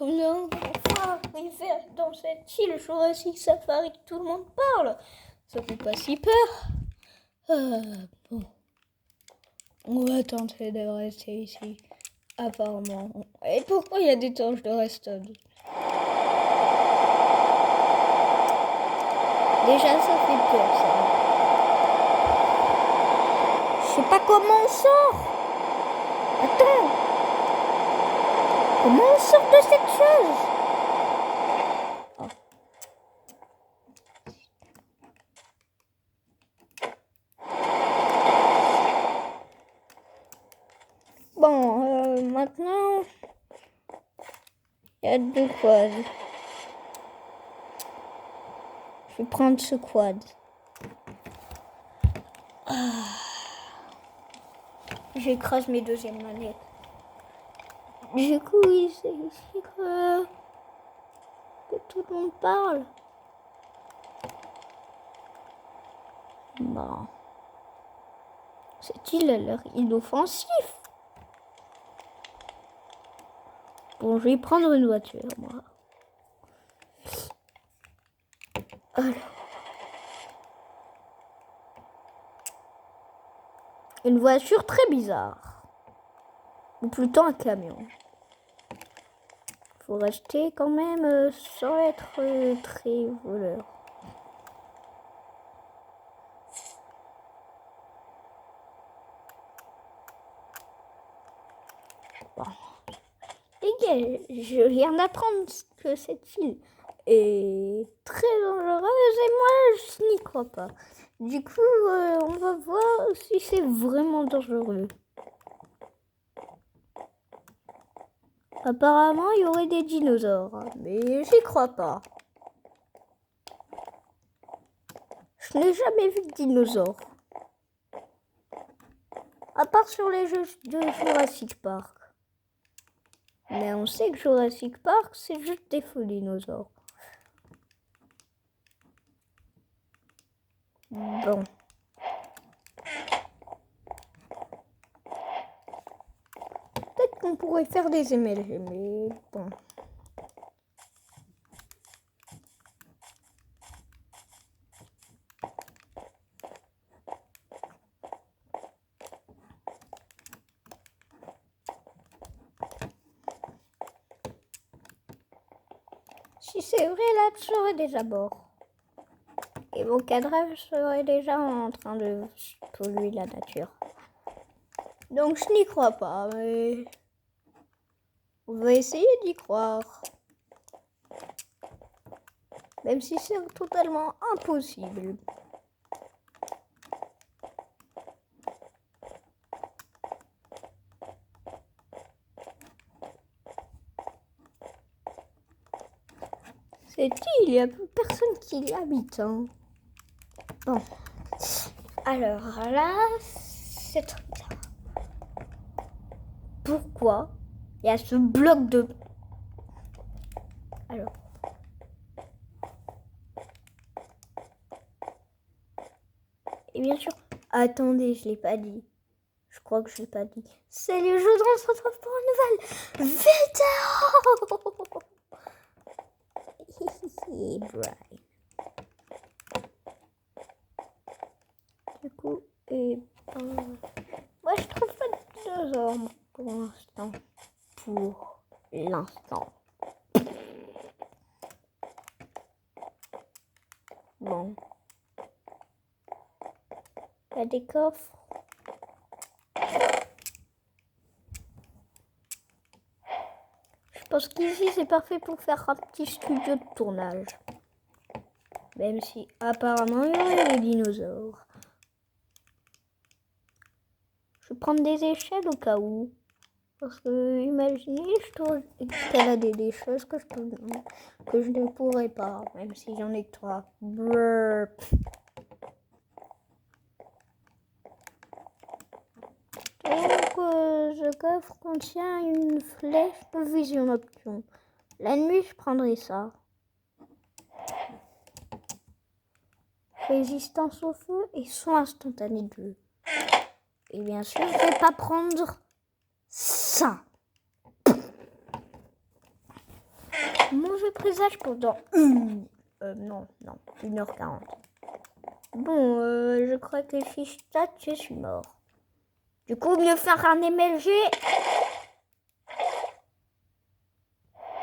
On est enfin arrivé dans cette île Jurassic Safari que tout le monde parle. Ça fait pas si peur. Bon. On va tenter de rester ici. Apparemment. Et pourquoi il y a des torches de redstone? Déjà, ça fait peur, ça. Je sais pas comment on sort. Attends. Comment on sort de cette chose? Oh. Bon, maintenant, il y a 2 quads. Je vais prendre ce quad. J'écrase mes 2e manettes. Du coup, c'est ici que tout le monde parle. Bon. Cette île a l'air inoffensif. Bon, je vais prendre une voiture, moi. Alors. Une voiture très bizarre. Ou plutôt un camion. Faut rester quand même sans être très voleur. Bon. Et je viens d'apprendre que cette île est très dangereuse et moi je n'y crois pas. Du coup, on va voir si c'est vraiment dangereux. Apparemment, il y aurait des dinosaures, mais j'y crois pas. Je n'ai jamais vu de dinosaures. À part sur les jeux de Jurassic Park. Mais on sait que Jurassic Park, c'est juste des faux dinosaures. Bon. Peut-être qu'on pourrait faire des MLG, mais bon. Si c'est vrai, là, je serais déjà mort. Et mon cadrage serait déjà en train de polluer la nature. Donc je n'y crois pas, mais on va essayer d'y croire. Même si c'est totalement impossible. Cette île, il n'y a plus personne qui y habite. Hein. Bon. Alors là, c'est trop bizarre. Pourquoi il y a ce bloc de... Alors. Et bien sûr... Attendez, je l'ai pas dit. Je crois que je l'ai pas dit. C'est les jeux on se retrouve pour une nouvelle vidéo. Brian. Du coup, moi je trouve pas de dinosaures pour l'instant. Bon. Il y a des coffres. Je pense qu'ici c'est parfait pour faire un petit studio de tournage. Même si apparemment il y aurait des dinosaures. Je vais prendre des échelles au cas où. Parce que imaginez, je dois escalader des choses que je ne pourrais pas. Même si j'en ai 3. Burp. Donc, ce coffre contient une flèche de vision nocturne. La nuit, je prendrai ça. Résistance au feu et son instantané de jeu. Et bien sûr, je vais pas prendre ça. mauvais présage pendant non, 1h40. Bon, je crois que Fichtat, je suis mort. Du coup, mieux faire un MLG.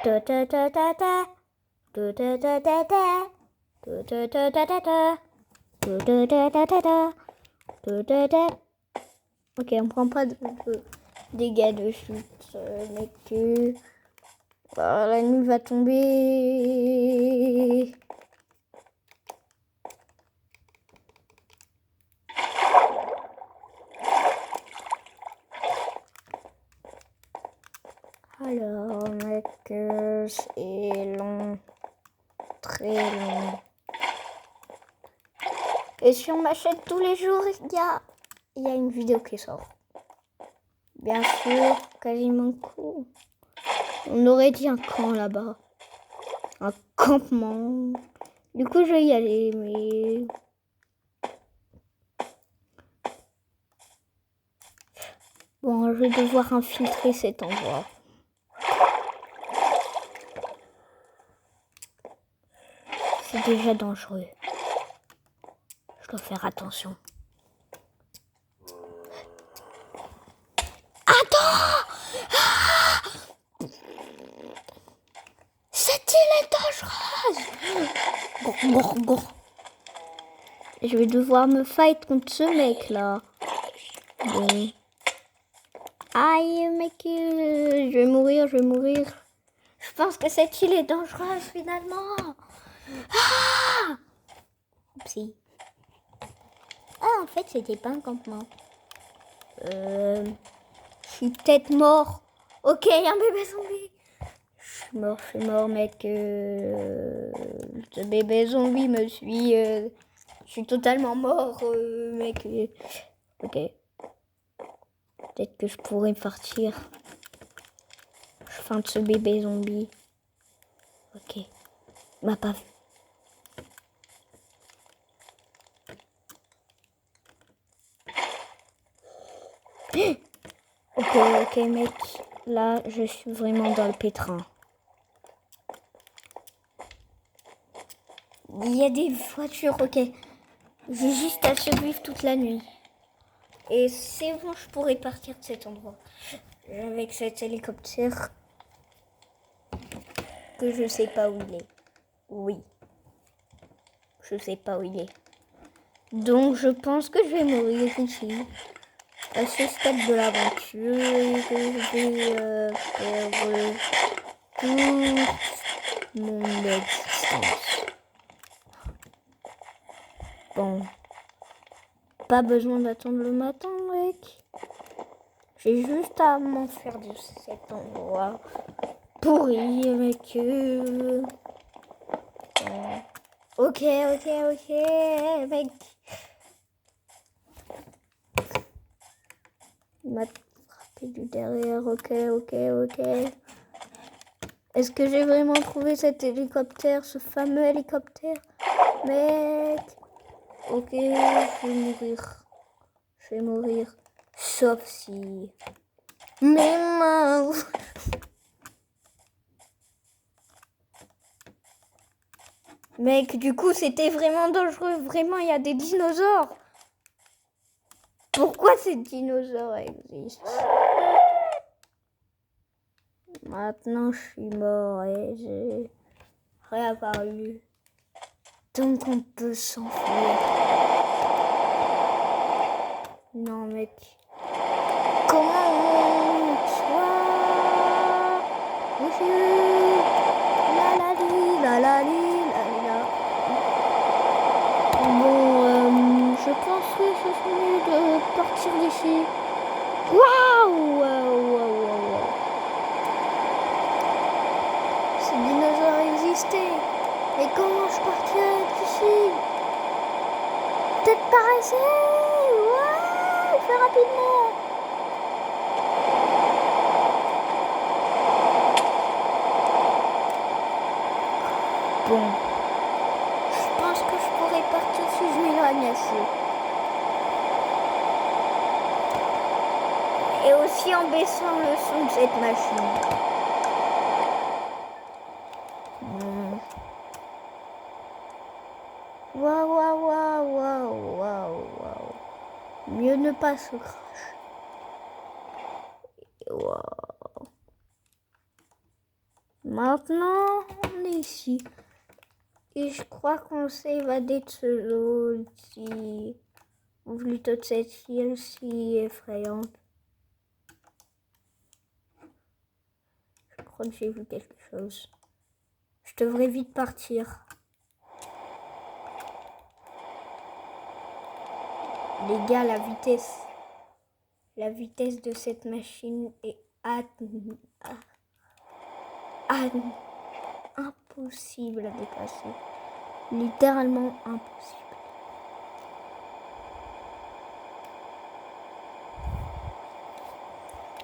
Ta ta ta ta ta. Ta ta ta ta ta. Ta ta ta ta ta ta. Ta ta ta ta ta ta. Ta ta ta. Ok, on prend pas de dégâts de chute, mec. La nuit va tomber. Alors, mec, c'est long. Très long. Et sur ma chaîne tous les jours, il y a une vidéo qui sort. Bien sûr, quasiment cool. On aurait dit un camp là-bas. Un campement. Du coup, je vais y aller, mais... Bon, je vais devoir infiltrer cet endroit. C'est déjà dangereux. Je dois faire attention. Attends! Cette île est dangereuse! Je vais devoir me fight contre ce mec là. Bon. Aïe mec, je vais mourir. Je pense que cette île est dangereuse finalement. Ah! Si. Ah en fait c'était pas un campement. Je suis peut-être mort. Ok, il y a un bébé zombie. Je suis mort mec. Ce bébé zombie me suit. Je suis totalement mort mec. Ok. Peut-être que je pourrais partir. Je fin de ce bébé zombie. Ok. Il m'a pas vu. Ok mec. Là, je suis vraiment dans le pétrin. Il y a des voitures, ok. J'ai juste à survivre toute la nuit. Et c'est bon, je pourrais partir de cet endroit. Avec cet hélicoptère. Que je sais pas où il est. Oui. Je sais pas où il est. Donc je pense que je vais mourir ici. À ce stade de l'aventure, je vais faire toute mon existence. Bon. Pas besoin d'attendre le matin, mec. J'ai juste à m'en faire de cet endroit pourri, mec. Ok, mec. Il m'a frappé du derrière, ok. Est-ce que j'ai vraiment trouvé cet hélicoptère, ce fameux hélicoptère? Mec. Ok, je vais mourir. Sauf si... Mes mains... Mec, du coup, c'était vraiment dangereux. Vraiment, il y a des dinosaures. Pourquoi ces dinosaures existent? Maintenant, je suis mort et j'ai réapparu. Donc, on peut s'enfuir. Non, mec. Comment on soit? La. Bon, je pense que ce serait mieux de partir d'ici. Waouh! Ces dinosaures existaient. Mais comment je partirais d'ici? Peut-être par ici? Ouais, fais rapidement. Bon. Je pense que je pourrais partir si je m'éloigne assez. Et aussi en baissant le son de cette machine. même pas ce crash. Wow. Maintenant, on est ici. Et je crois qu'on s'est évadé de ce zone si... ou plutôt de cette île si effrayante. Je crois que j'ai vu quelque chose. Je devrais vite partir. Les gars, la vitesse de cette machine est impossible à dépasser. Littéralement impossible.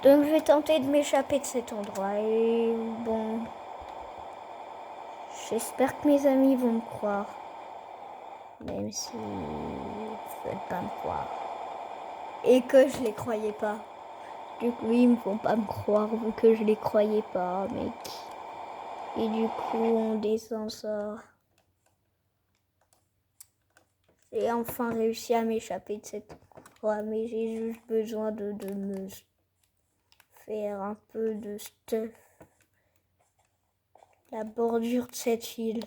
Donc je vais tenter de m'échapper de cet endroit. Et bon, j'espère que mes amis vont me croire. Même si ils ne veulent pas me croire. Et que je les croyais pas. Du coup, ils ne vont pas me croire vu que je les croyais pas, mec. Et du coup, on descend ça. J'ai enfin réussi à m'échapper de cet endroit, mais j'ai juste besoin de me faire un peu de stuff. La bordure de cette île.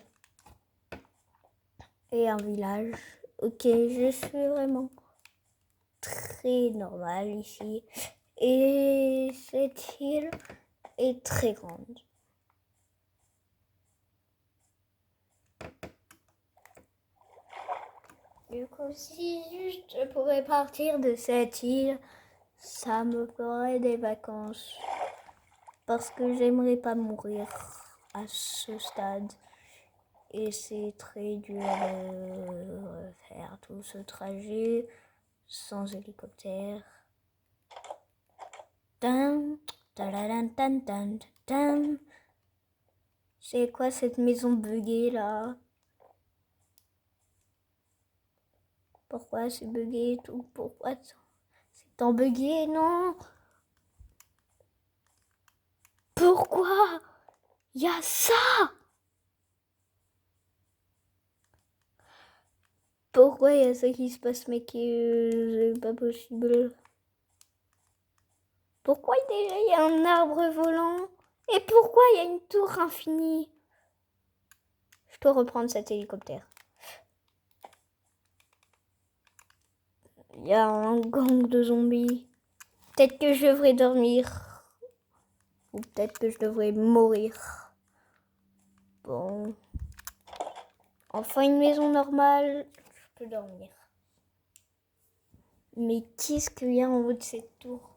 Et un village. Ok, je suis vraiment très normal ici. Et cette île est très grande. Du coup, si juste je pourrais partir de cette île, ça me ferait des vacances. Parce que j'aimerais pas mourir à ce stade. Et c'est très dur de faire tout ce trajet sans hélicoptère. C'est quoi cette maison buggée là? Pourquoi c'est buggé et tout? Pourquoi c'est tant buggé? Non! Pourquoi? Il y a ça! Pourquoi il y a ça qui se passe, mec? C'est pas possible. Pourquoi déjà il y a un arbre volant? Et pourquoi il y a une tour infinie? Je dois reprendre cet hélicoptère. Il y a un gang de zombies. Peut-être que je devrais dormir. Ou peut-être que je devrais mourir. Bon. Enfin une maison normale, je peux dormir. Mais qu'est-ce qu'il y a en haut de cette tour?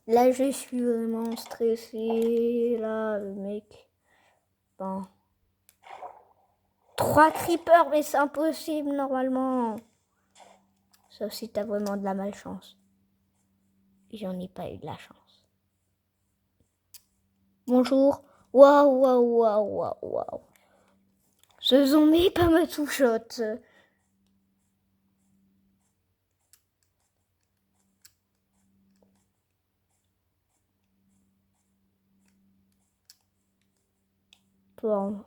Là, je suis vraiment stressée. Là, le mec. Bon. 3 creepers, mais c'est impossible normalement. Sauf si t'as vraiment de la malchance. J'en ai pas eu de la chance. Bonjour. Waouh, waouh, waouh, waouh, waouh. Ce zombie pas me touchotte. Bon.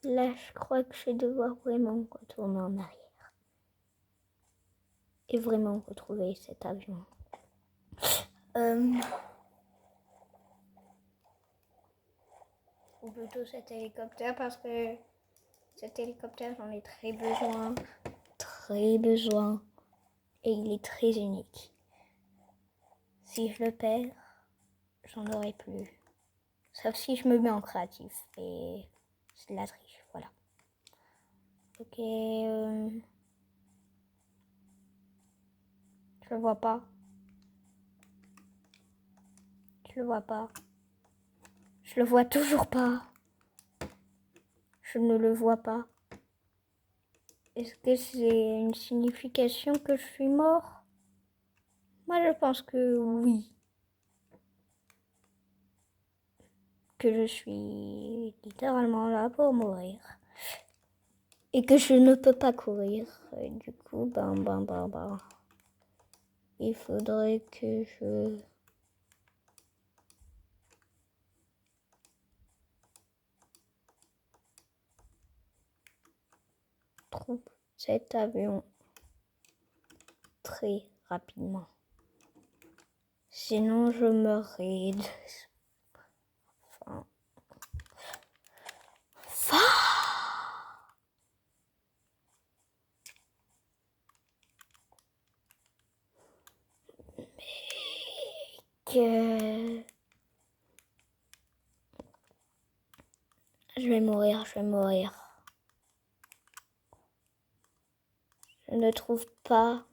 Là, je crois que je vais devoir vraiment retourner en arrière. Et vraiment retrouver cet avion. Ou plutôt cet hélicoptère parce que cet hélicoptère, j'en ai très besoin. Très besoin. Et il est très unique. Si je le perds, j'en aurai plus. Sauf si je me mets en créatif. Et c'est de la triche, voilà. Ok. Je le vois pas. Je le vois pas. Je le vois toujours pas. Je ne le vois pas. Est-ce que c'est une signification que je suis mort? Moi, je pense que oui. Que je suis littéralement là pour mourir. Et que je ne peux pas courir. Et du coup, il faudrait que je trouve cet avion. très rapidement. Sinon, je meurerai. Enfin. Que je vais mourir. Je ne trouve pas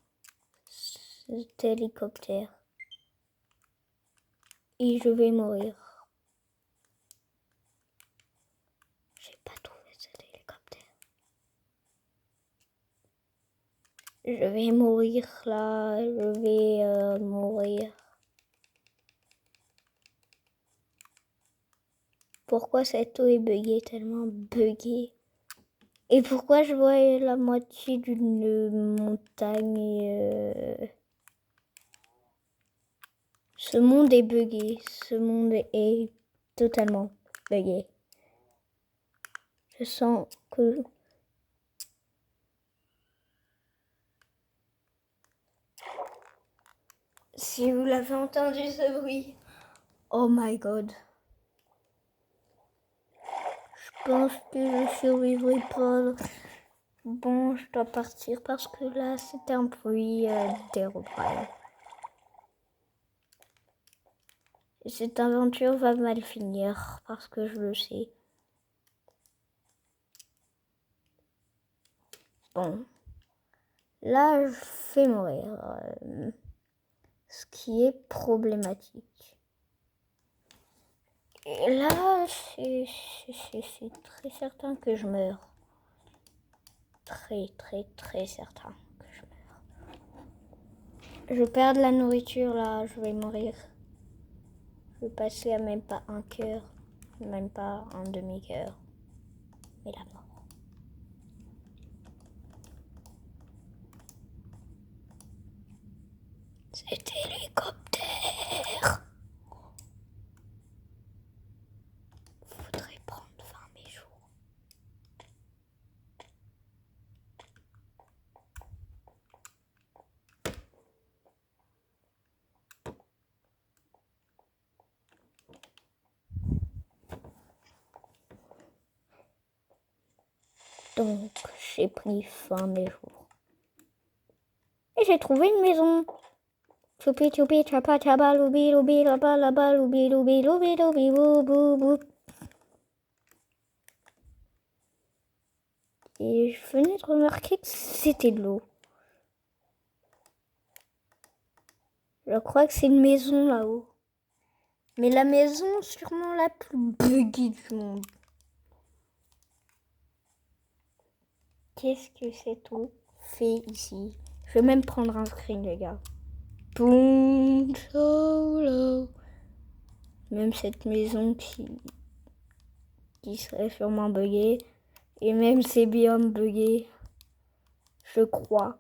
cet hélicoptère. Et je vais mourir. J'ai pas trouvé cet hélicoptère. Je vais mourir là. Je vais mourir. Pourquoi cette eau est buggée, tellement buggée? Et pourquoi je vois la moitié d'une montagne? Ce monde est buggé. Ce monde est totalement buggé. Je sens que... Si vous l'avez entendu ce bruit... Oh my god. Je pense que je survivrai pas. Bon, je dois partir parce que là, c'est un bruit d'Herobrine. Cette aventure va mal finir parce que je le sais. Bon. Là, je fais mourir. Ce qui est problématique. Et là, c'est très certain que je meurs. Très certain que je meurs. Je perds de la nourriture là, je vais mourir. Je vais passer à même pas un cœur, même pas un demi-cœur. Mais la mort. Cet hélicoptère. Faudrait prendre fin mes jours. Donc, j'ai pris fin mes jours. Et j'ai trouvé une maison. Choupi choupi chapa chapa loubi loubi laba laba loubi loubi loubi loubi bou bou bou. Et je venais de remarquer que c'était de l'eau. Je crois que c'est une maison là-haut. Mais la maison sûrement la plus buggée du monde. Qu'est-ce que cette eau fait ici? Je vais même prendre un screen, les gars. Boom, solo. Même cette maison qui serait sûrement buggée. Et même ces biomes buggés. Je crois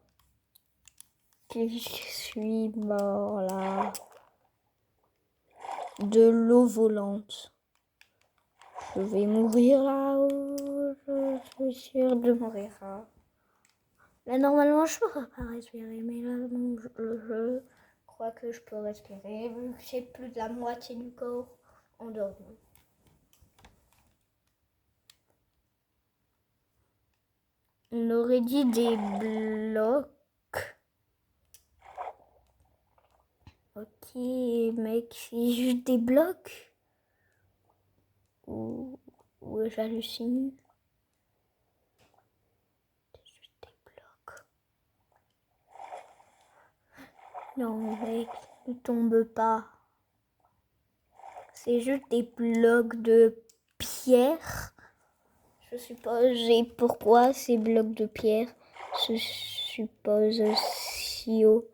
que je suis mort là. De l'eau volante. Je vais mourir là-haut. Je suis sûre de mourir là. Là, normalement, je ne pourrais pas respirer. Mais là, non, je crois que je peux respirer. Vu que j'ai plus de la moitié du corps endormi. On aurait dit des blocs. Ok, mec, c'est juste des blocs. Ou j'hallucine. C'est juste des blocs. Non, mec, ne tombe pas. C'est juste des blocs de pierre. Je suppose. Et pourquoi ces blocs de pierre se supposent si haut?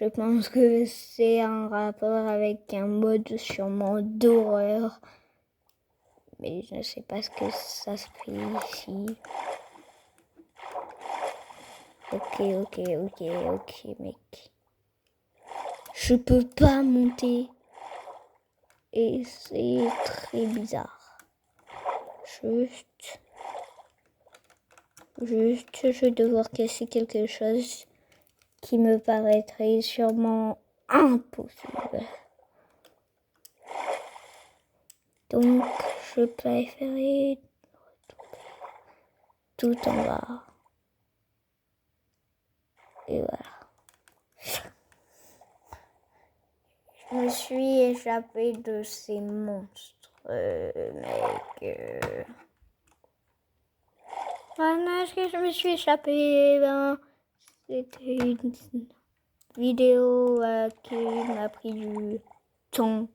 Je pense que c'est un rapport avec un mode sûrement d'horreur. Mais je ne sais pas ce que ça se fait ici. Ok, mec. Je peux pas monter. Et c'est très bizarre. Juste, je vais devoir casser quelque chose. qui me paraîtrait sûrement impossible. Donc, je préférais tout en bas. Et voilà. Je me suis échappée de ces monstres, mec. Voilà, est-ce que je me suis échappée? Ben, c'était une vidéo qui m'a pris du temps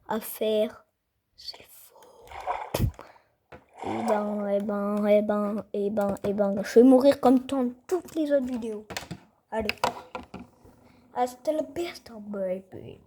à faire. C'est faux. Et ben, je vais mourir comme dans toutes les autres vidéos. Allez. Hasta la vista, baby.